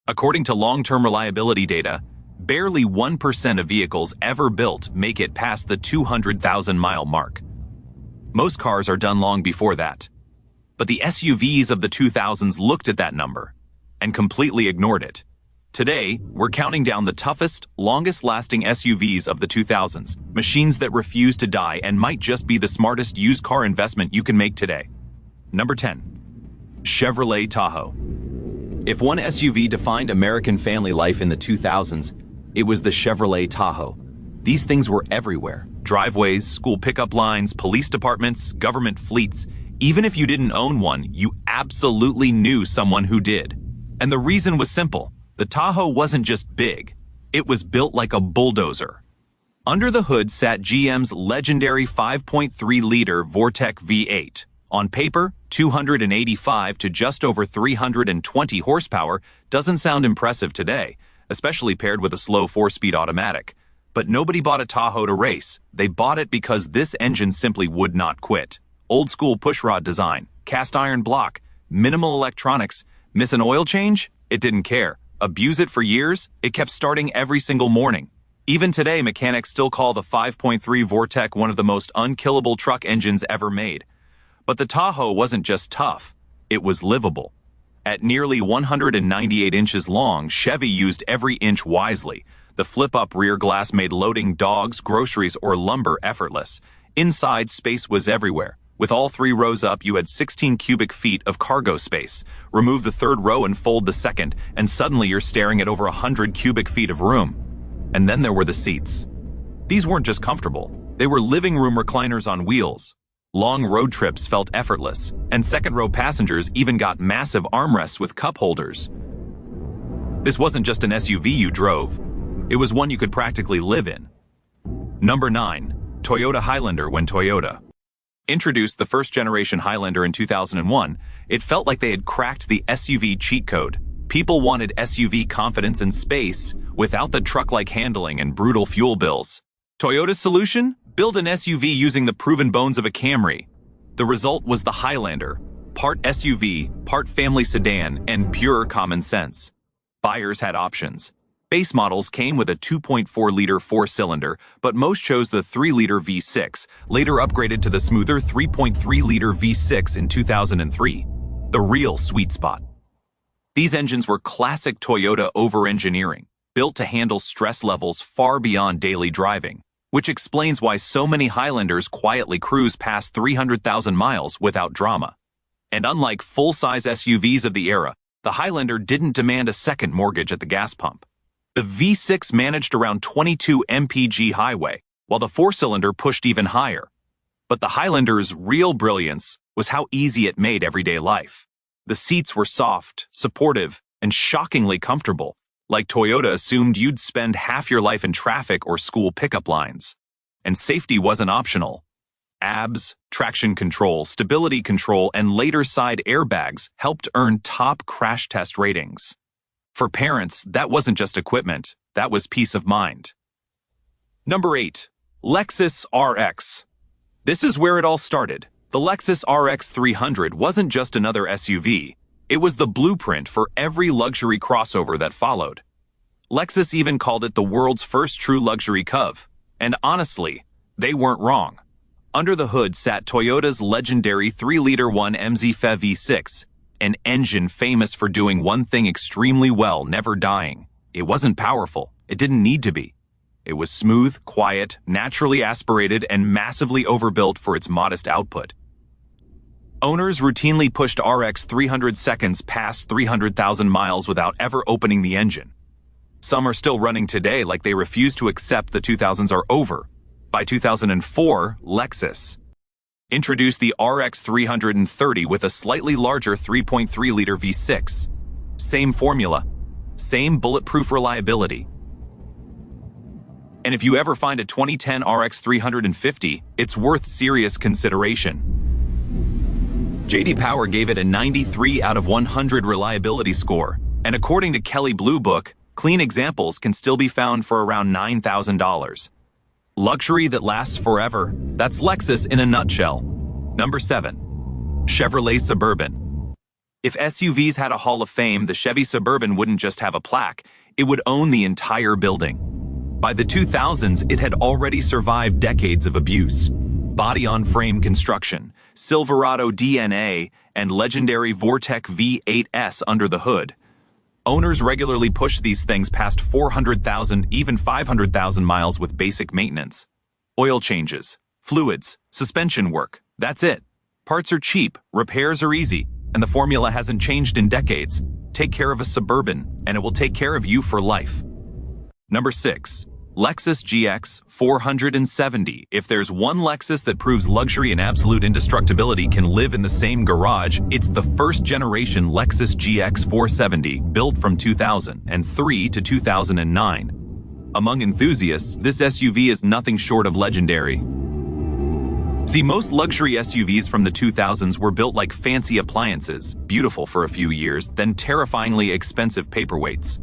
According to long-term reliability data, barely 1% of vehicles ever built make it past the 200,000-mile mark. Most cars are done long before that. But the SUVs of the 2000s looked at that number and completely ignored it. Today, we're counting down the toughest, longest-lasting SUVs of the 2000s, machines that refuse to die and might just be the smartest used car investment you can make today. Number 10. Chevrolet Tahoe. If one SUV defined American family life in the 2000s, it was the Chevrolet Tahoe. These things were everywhere. Driveways, school pickup lines, police departments, government fleets. Even if you didn't own one, you absolutely knew someone who did. And the reason was simple. The Tahoe wasn't just big. It was built like a bulldozer. Under the hood sat GM's legendary 5.3-liter Vortec V8. On paper, 285 to just over 320 horsepower doesn't sound impressive today, especially paired with a slow 4-speed automatic. But nobody bought a Tahoe to race. They bought it because this engine simply would not quit. Old-school pushrod design, cast-iron block, minimal electronics. Miss an oil change? It didn't care. Abuse it for years? It kept starting every single morning. Even today, mechanics still call the 5.3 Vortec one of the most unkillable truck engines ever made. But the Tahoe wasn't just tough, it was livable. At nearly 198 inches long, Chevy used every inch wisely. The flip-up rear glass made loading dogs, groceries, or lumber effortless. Inside, space was everywhere. With all 3 rows up, you had 16 cubic feet of cargo space. Remove the 3rd row and fold the 2nd, and suddenly you're staring at over 100 cubic feet of room. And then there were the seats. These weren't just comfortable. They were living room recliners on wheels. Long road trips felt effortless, and second-row passengers even got massive armrests with cup holders. This wasn't just an SUV you drove. It was one you could practically live in. Number 9. Toyota Highlander. When Toyota introduced the first-generation Highlander in 2001, it felt like they had cracked the SUV cheat code. People wanted SUV confidence and space without the truck-like handling and brutal fuel bills. Toyota's solution? Build an SUV using the proven bones of a Camry. The result was the Highlander, part SUV, part family sedan, and pure common sense. Buyers had options. Base models came with a 2.4-liter 4-cylinder, but most chose the 3-liter V6, later upgraded to the smoother 3.3-liter V6 in 2003. The real sweet spot. These engines were classic Toyota over-engineering, built to handle stress levels far beyond daily driving, which explains why so many Highlanders quietly cruise past 300,000 miles without drama. And unlike full-size SUVs of the era, the Highlander didn't demand a second mortgage at the gas pump. The V6 managed around 22 mpg highway, while the 4-cylinder pushed even higher. But the Highlander's real brilliance was how easy it made everyday life. The seats were soft, supportive, and shockingly comfortable, like Toyota assumed you'd spend half your life in traffic or school pickup lines. And safety wasn't optional. ABS, traction control, stability control, and later side airbags helped earn top crash test ratings. For parents, that wasn't just equipment, that was peace of mind. Number 8. Lexus RX. This is where it all started. The Lexus RX 300 wasn't just another SUV. It was the blueprint for every luxury crossover that followed. Lexus even called it the world's first true luxury CUV. And honestly, they weren't wrong. Under the hood sat Toyota's legendary 3-liter 1MZ PHEV V6, an engine famous for doing one thing extremely well, never dying. It wasn't powerful. It didn't need to be. It was smooth, quiet, naturally aspirated, and massively overbuilt for its modest output. Owners routinely pushed RX 300 seconds past 300,000 miles without ever opening the engine. Some are still running today like they refuse to accept the 2000s are over. By 2004, Lexus introduced the RX 330 with a slightly larger 3.3-liter V6. Same formula, same bulletproof reliability. And if you ever find a 2010 RX 350, it's worth serious consideration. J.D. Power gave it a 93 out of 100 reliability score, and according to Kelley Blue Book, clean examples can still be found for around $9,000. Luxury that lasts forever. That's Lexus in a nutshell. Number 7. Chevrolet Suburban. If SUVs had a Hall of Fame, the Chevy Suburban wouldn't just have a plaque, it would own the entire building. By the 2000s, it had already survived decades of abuse. Body-on-frame construction, Silverado DNA, and legendary Vortec V8S under the hood. Owners regularly push these things past 400,000, even 500,000 miles with basic maintenance. Oil changes, fluids, suspension work, that's it. Parts are cheap, repairs are easy, and the formula hasn't changed in decades. Take care of a Suburban, and it will take care of you for life. Number 6. Lexus GX 470. If there's one Lexus that proves luxury and absolute indestructibility can live in the same garage, it's the first-generation Lexus GX 470, built from 2003 to 2009. Among enthusiasts, this SUV is nothing short of legendary. See, most luxury SUVs from the 2000s were built like fancy appliances, beautiful for a few years, then terrifyingly expensive paperweights.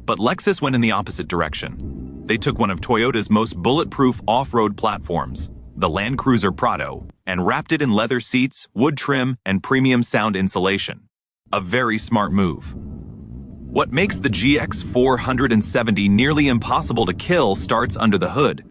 But Lexus went in the opposite direction. They took one of Toyota's most bulletproof off-road platforms, the Land Cruiser Prado, and wrapped it in leather seats, wood trim, and premium sound insulation. A very smart move. What makes the GX 470 nearly impossible to kill starts under the hood.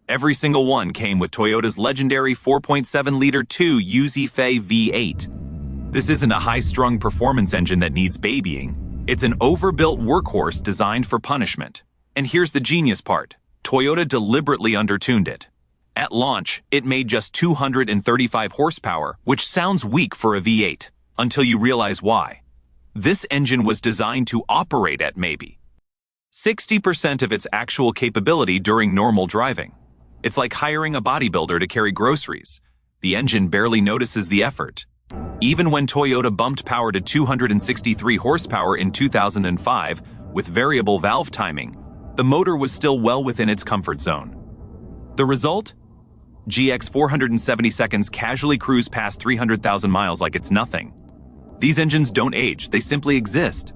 Every single one came with Toyota's legendary 4.7-liter 2 UZ-Fe V8. This isn't a high-strung performance engine that needs babying. It's an overbuilt workhorse designed for punishment. And here's the genius part. Toyota deliberately undertuned it. At launch, it made just 235 horsepower, which sounds weak for a V8, until you realize why. This engine was designed to operate at maybe 60% of its actual capability during normal driving. It's like hiring a bodybuilder to carry groceries. The engine barely notices the effort. Even when Toyota bumped power to 263 horsepower in 2005 with variable valve timing, the motor was still well within its comfort zone. The result? GX 470 seconds casually cruise past 300,000 miles like it's nothing. These engines don't age, they simply exist.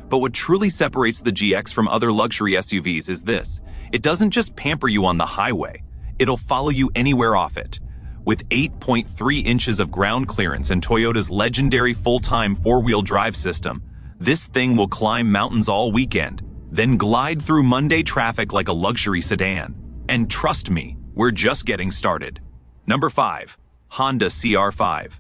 But what truly separates the GX from other luxury SUVs is this. It doesn't just pamper you on the highway, it'll follow you anywhere off it. With 8.3 inches of ground clearance and Toyota's legendary full-time four-wheel drive system, this thing will climb mountains all weekend, then glide through Monday traffic like a luxury sedan. And trust me, we're just getting started. Number 5. Honda CR-5.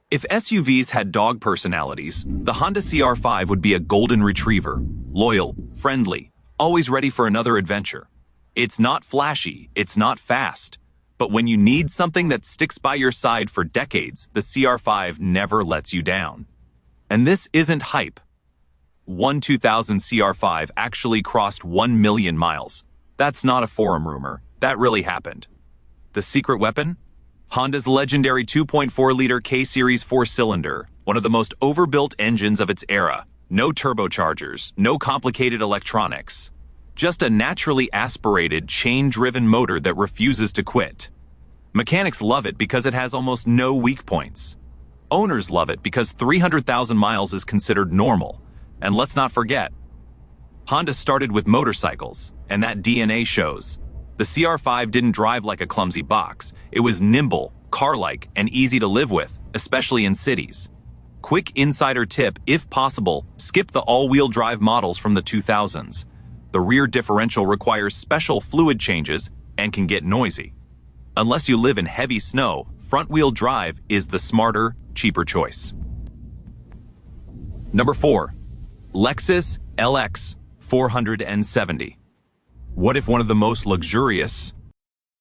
If SUVs had dog personalities, the Honda CR-5 would be a golden retriever. Loyal, friendly, always ready for another adventure. It's not flashy, it's not fast. But when you need something that sticks by your side for decades, the CR-5 never lets you down. And this isn't hype. One 2000 CR-5 actually crossed 1 million miles. That's not a forum rumor. That really happened. The secret weapon? Honda's legendary 2.4-liter K-Series 4-cylinder, one of the most overbuilt engines of its era. No turbochargers, no complicated electronics. Just a naturally aspirated, chain-driven motor that refuses to quit. Mechanics love it because it has almost no weak points. Owners love it because 300,000 miles is considered normal. And let's not forget, Honda started with motorcycles, and that DNA shows. The CR-5 didn't drive like a clumsy box. It was nimble, car-like, and easy to live with, especially in cities. Quick insider tip, if possible, skip the all-wheel drive models from the 2000s. The rear differential requires special fluid changes and can get noisy. Unless you live in heavy snow, front-wheel drive is the smarter, cheaper choice. Number 4. Lexus LX 470. What if one of the most luxurious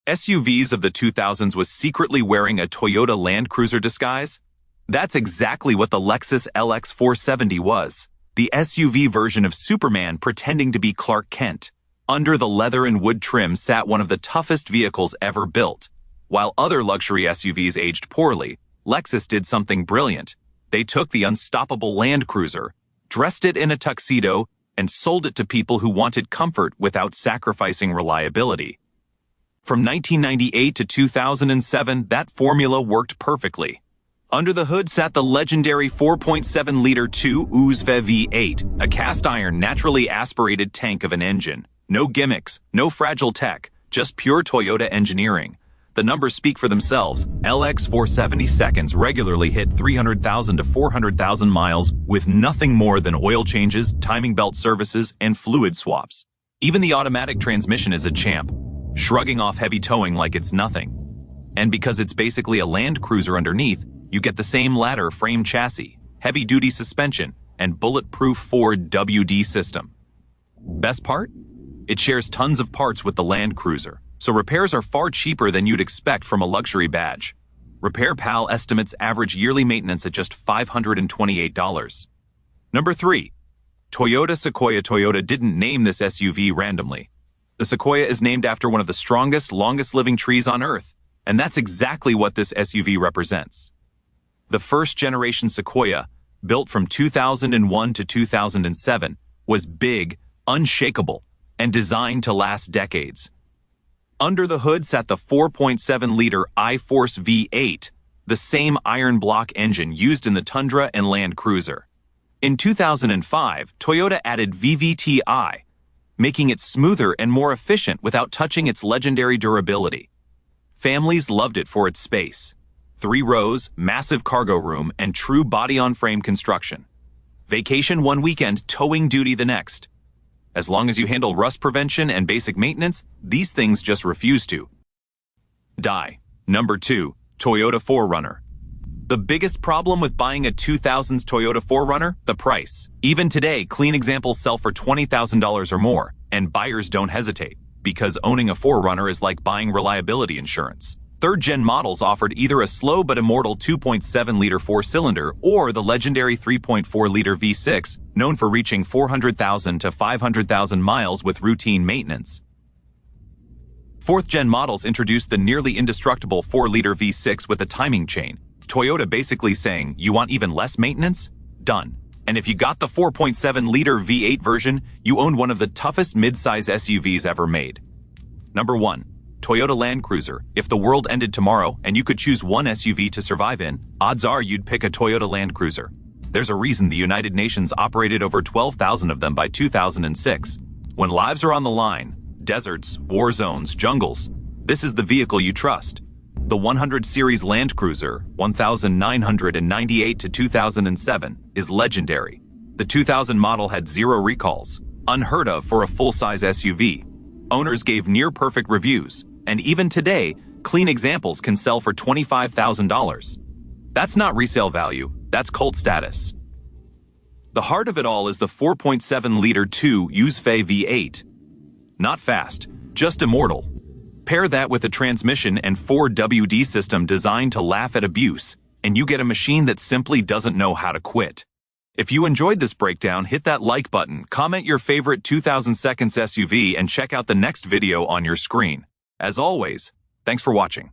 SUVs of the 2000s was secretly wearing a Toyota Land Cruiser disguise? That's exactly what the Lexus LX 470 was. The SUV version of Superman pretending to be Clark Kent. Under the leather and wood trim sat one of the toughest vehicles ever built. While other luxury SUVs aged poorly, Lexus did something brilliant. They took the unstoppable Land Cruiser, dressed it in a tuxedo, and sold it to people who wanted comfort without sacrificing reliability. From 1998 to 2007, that formula worked perfectly. Under the hood sat the legendary 4.7-liter 2 UZ-Fe V8, a cast-iron, naturally aspirated tank of an engine. No gimmicks, no fragile tech, just pure Toyota engineering. The numbers speak for themselves. LX 470 seconds regularly hit 300,000 to 400,000 miles with nothing more than oil changes, timing belt services, and fluid swaps. Even the automatic transmission is a champ, shrugging off heavy towing like it's nothing. And because it's basically a Land Cruiser underneath, you get the same ladder frame chassis, heavy-duty suspension, and bulletproof Ford WD system. Best part? It shares tons of parts with the Land Cruiser, so repairs are far cheaper than you'd expect from a luxury badge. Repair Pal estimates average yearly maintenance at just $528. Number 3. Toyota Sequoia. Toyota didn't name this SUV randomly. The Sequoia is named after one of the strongest, longest-living trees on Earth, and that's exactly what this SUV represents. The first-generation Sequoia, built from 2001 to 2007, was big, unshakable, and designed to last decades. Under the hood sat the 4.7-liter I-Force V8, the same iron block engine used in the Tundra and Land Cruiser. In 2005, Toyota added VVT-i, making it smoother and more efficient without touching its legendary durability. Families loved it for its space. 3 rows, massive cargo room, and true body-on-frame construction. Vacation one weekend, towing duty the next. As long as you handle rust prevention and basic maintenance, these things just refuse to die. Number 2. Toyota 4Runner. The biggest problem with buying a 2000s Toyota 4Runner? The price. Even today, clean examples sell for $20,000 or more, and buyers don't hesitate, because owning a 4Runner is like buying reliability insurance. Third-gen models offered either a slow but immortal 2.7-liter 4-cylinder or the legendary 3.4-liter V6, known for reaching 400,000 to 500,000 miles with routine maintenance. Fourth-gen models introduced the nearly indestructible 4-liter V6 with a timing chain. Toyota basically saying, you want even less maintenance? Done. And if you got the 4.7-liter V8 version, you owned one of the toughest mid-size SUVs ever made. Number 1. Toyota Land Cruiser. If the world ended tomorrow and you could choose one SUV to survive in, odds are you'd pick a Toyota Land Cruiser. There's a reason the United Nations operated over 12,000 of them by 2006. When lives are on the line, deserts, war zones, jungles, this is the vehicle you trust. The 100 Series Land Cruiser, 1998 to 2007, is legendary. The 2000 model had 0 recalls, unheard of for a full-size SUV. Owners gave near-perfect reviews, and even today, clean examples can sell for $25,000. That's not resale value, that's cult status. The heart of it all is the 4.7-liter 2-USFE V8. Not fast, just immortal. Pair that with a transmission and 4WD system designed to laugh at abuse, and you get a machine that simply doesn't know how to quit. If you enjoyed this breakdown, hit that like button, comment your favorite 2000 seconds SUV, and check out the next video on your screen. As always, thanks for watching.